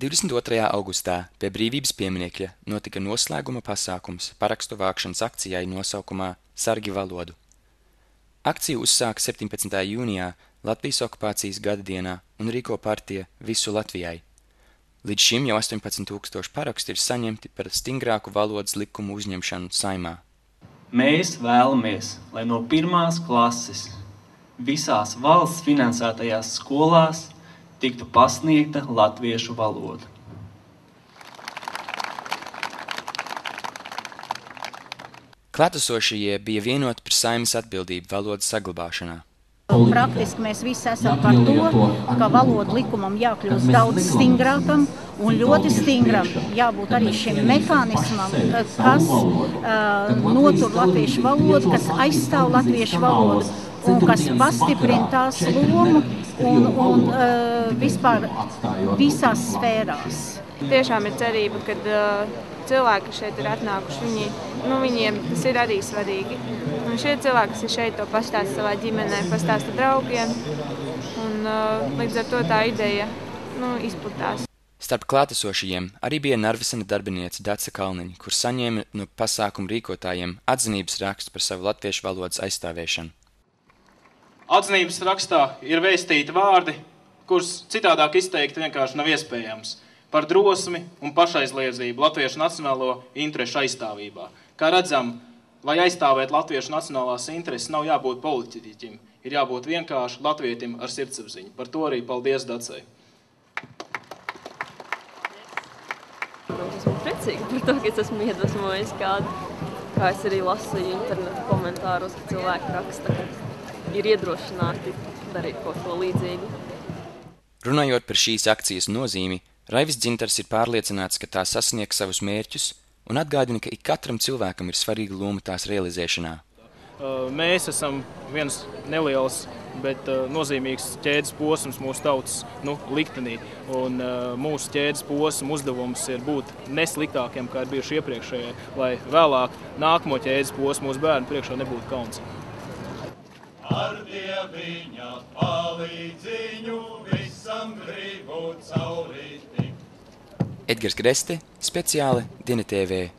22. augustā pie Brīvības pieminekļa notika noslēguma pasākums parakstu vākšanas akcijai nosaukumā Sargi valodu. Akciju uzsāka 17. jūnijā Latvijas okupācijas gada dienā un rīko partija Visu Latvijai. Līdz šim jau 18,000 paraksti ir saņemti par stingrāku valodas likumu uzņemšanu Saeimā. Mēs vēlamies, lai no 1. klases visās valsts finansētajās skolās tiktu pasniegta latviešu valoda. Klātesošie bija vienoti par Saeimas atbildību valodas saglabāšanā. Praktiski mēs visi esam par to, ka valodu likumam jākļūst daudz stingrākam un ļoti stingram jābūt arī šim mehānismam, kas notur latviešu valodu, kas aizstāv latviešu valodu un kas pastiprina tās lomu un vispār visās sfērās. Tiešām ir cerība, ka cilvēki, kas šeit ir atnākuši, viņiem tas ir arī svarīgi. Un šie cilvēki, kas ir šeit, to pastāsta savā ģimenē, pastāsta draugiem, un līdz ar to tā ideja izplatās. Starp klātesošajiem arī bija Narvisena darbiniece Dace Kalniņa, kur saņēma no pasākumu rīkotājiem atzinības rakstu par savu latviešu valodas aizstāvēšanu. Atzinības rakstā ir vēstīti vārdi, kurus citādāk izteikt vienkārši nav iespējams, par drosmi un pašaizliedzību latviešu nacionālo interešu aizstāvībā. Kā redzam, lai aizstāvētu latviešu nacionālās intereses, nav jābūt politiķim, ir jābūt vienkārši latvietim ar sirdsapziņu. Par to arī paldies Dacei. Esmu priecīga par to, ka es esmu iedvesmojis kādu, kā es arī lasīju internetu komentāros, ka cilvēki raksta, ka ir iedrošināti darīt kaut ko līdzīgu. Runājot par šīs akcijas nozīmi, Raivis Dzintars ir pārliecināts, ka tā sasniegs savus mērķus un atgādina, ka ik katram cilvēkam ir svarīga loma tās realizēšanā. Mēs esam viens neliels, bet nozīmīgs ķēdes posms mūsu tautas liktenī. Un mūsu ķēdes posma uzdevums ir būt nesliktākiem, kā ir bijuši iepriekšējie, lai vēlāk nākamo ķēdes posmu mūsu bērnu priekšā nebūtu kauns. Ar Dieviņa palīdziņu visam gribu caurīt. Edgars Greste, speciāli Diena TV.